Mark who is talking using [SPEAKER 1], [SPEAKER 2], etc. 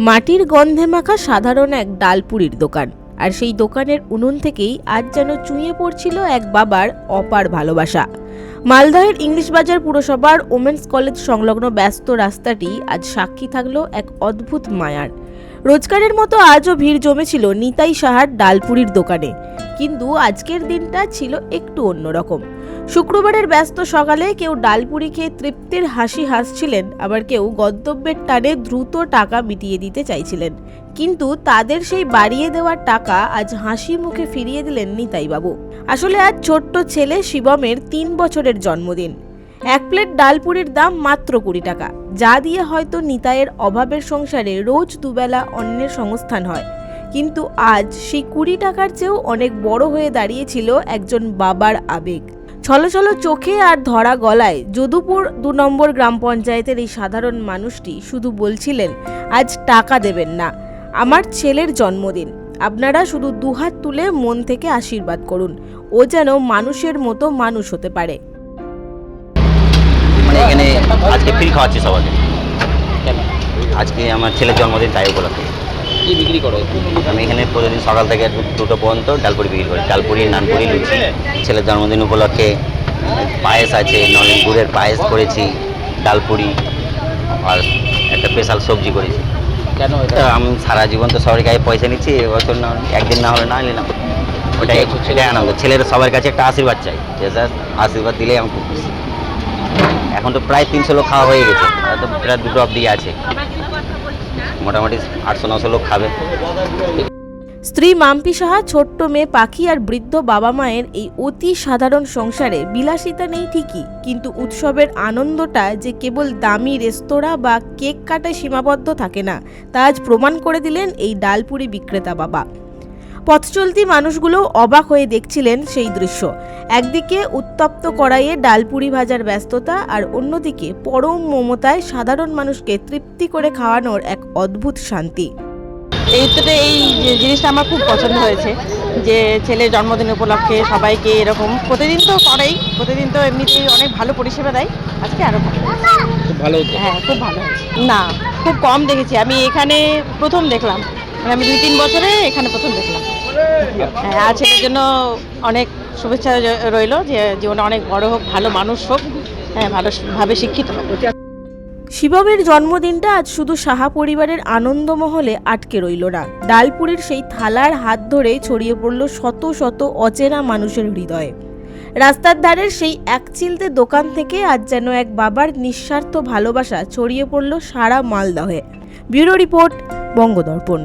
[SPEAKER 1] মাটির গন্ধে মাখা সাধারণ এক ডালপুরির দোকান, আর সেই দোকানের উনুন থেকেই আজ যেন চুঁয়ে পড়ছিল এক বাবার অপার ভালোবাসা। মালদহের ইংলিশ বাজার পুরসভার ওমেন্স কলেজ সংলগ্ন ব্যস্ত রাস্তাটি আজ সাক্ষী থাকলো এক অদ্ভুত মায়ার। রোজগারের মতো আজও ভিড় জমেছিল নিতাই সাহার ডালপুরির দোকানে, কিন্তু আজকের দিনটা ছিল একটু অন্যরকম। শুক্রবারের ব্যস্ত সকালে কেউ ডালপুরি খেয়ে তৃপ্তির হাসি হাসছিলেন, আবার কেউ গন্তব্যের টানে দ্রুত টাকা মিটিয়ে দিতে চাইছিলেন। কিন্তু তাদের সেই বাড়িয়ে দেওয়ার টাকা আজ হাসি মুখে ফিরিয়ে দিলেন নিতাইবাবু। আসলে আজ ছোট্ট ছেলে শিবমের 3 বছরের জন্মদিন। এক প্লেট ডালপুরির দাম মাত্র 20 টাকা, যা দিয়ে হয়তো নিতাইয়ের অভাবের সংসারে রোজ দুবেলা অন্নের সংস্থান হয়। কিন্তু আজ সেই 20 টাকার চেয়েও অনেক বড় হয়ে দাঁড়িয়েছিল একজন বাবার আবেগ। ছলছল চোখে আর ধরা গলায় যদুপুর 2 নম্বর গ্রাম পঞ্চায়েতের এই সাধারণ মানুষটি শুধু বলছিলেন, আজ টাকা দেবেন না, আমার ছেলের জন্মদিন, আপনারা শুধু দুহাত তুলে মন থেকে আশীর্বাদ করুন, ও যেন মানুষের মতো মানুষ হতে পারে।
[SPEAKER 2] মানে এখানে আজকে ফ্রি খাওয়াচ্ছি সবাইকে। আজকে আমার ছেলের জন্মদিন, তাই উপলক্ষে।
[SPEAKER 3] কি বিক্রি করো?
[SPEAKER 2] আমি এখানে প্রতিদিন সকাল থেকে 2টো পর্যন্ত ডালপুরি বিক্রি করি। ডালপুরি, নানপুরি, লুচি। ছেলের জন্মদিন উপলক্ষে পায়েস আছে, নলেন গুড়ের পায়েস করেছি, ডালপুরি আর একটা স্পেশাল সবজি করেছি।
[SPEAKER 3] কেন এটা?
[SPEAKER 2] আমি সারা জীবন তো সবার কাছে পয়সা নিচ্ছি, এবছর না একদিন না হলে না নিলাম, ওটাই আনন্দ। ছেলের সবার কাছে একটা আশীর্বাদ চাই, যে স্যার আশীর্বাদ দিলেই আমি খুব খুশি। এখন তো প্রায় 300 লোক খাওয়া হয়ে গেছে, তো প্রায় 2টো অবধি আছে, মোটামুটি 800-900 লোক খাবে।
[SPEAKER 1] স্ত্রী মাম্পি সাহা, ছোট্ট মেয়ে পাখি আর বৃদ্ধ বাবা মায়ের এই অতি সাধারণ সংসারে বিলাসিতা নেই ঠিকই, কিন্তু উৎসবের আনন্দটা যে কেবল দামি রেস্তোরাঁ বা কেক কাটায় সীমাবদ্ধ থাকে না, তা আজ প্রমাণ করে দিলেন এই ডালপুরি বিক্রেতা বাবা। পথচলতি মানুষগুলো অবাক হয়ে দেখছিলেন সেই দৃশ্য। একদিকে উত্তপ্ত কড়াইয়ে ডালপুরি ভাজার ব্যস্ততা, আর অন্যদিকে পরম মমতায় সাধারণ মানুষকে তৃপ্তি করে খাওয়ানোর এক অদ্ভুত শান্তি।
[SPEAKER 4] এই জিনিসটা আমার খুব পছন্দ হয়েছে, যে ছেলের জন্মদিন উপলক্ষে সবাইকে এরকম প্রতিদিন তো করেই, প্রতিদিন তো এমনিতেই অনেক ভালো পরিষেবা দেয়, আজকে আরও ভালো।
[SPEAKER 3] খুব ভালো হচ্ছে।
[SPEAKER 4] হ্যাঁ, খুব ভালো হয়েছে। না, খুব কম দেখেছি, আমি এখানে প্রথম দেখলাম, মানে আমি 2-3 বছরে এখানে প্রথম দেখলাম। হ্যাঁ, আর ছেলের জন্য অনেক শুভেচ্ছা রইল, যে জীবনে অনেক বড় হোক, ভালো মানুষ হোক, হ্যাঁ, ভালোভাবে শিক্ষিত হোক।
[SPEAKER 1] শিবমের জন্মদিনটা আজ শুধু সাহা পরিবারের আনন্দমহলে আটকে রইল না, ডালপুরির সেই থালার হাত ধরেই ছড়িয়ে পড়ল শত শত অচেনা মানুষের হৃদয়ে। রাস্তার ধারের সেই এক চিলতে দোকান থেকে আজ যেন এক বাবার নিঃস্বার্থ ভালোবাসা ছড়িয়ে পড়ল সারা মালদহে। Bureau report, বঙ্গদর্পণ।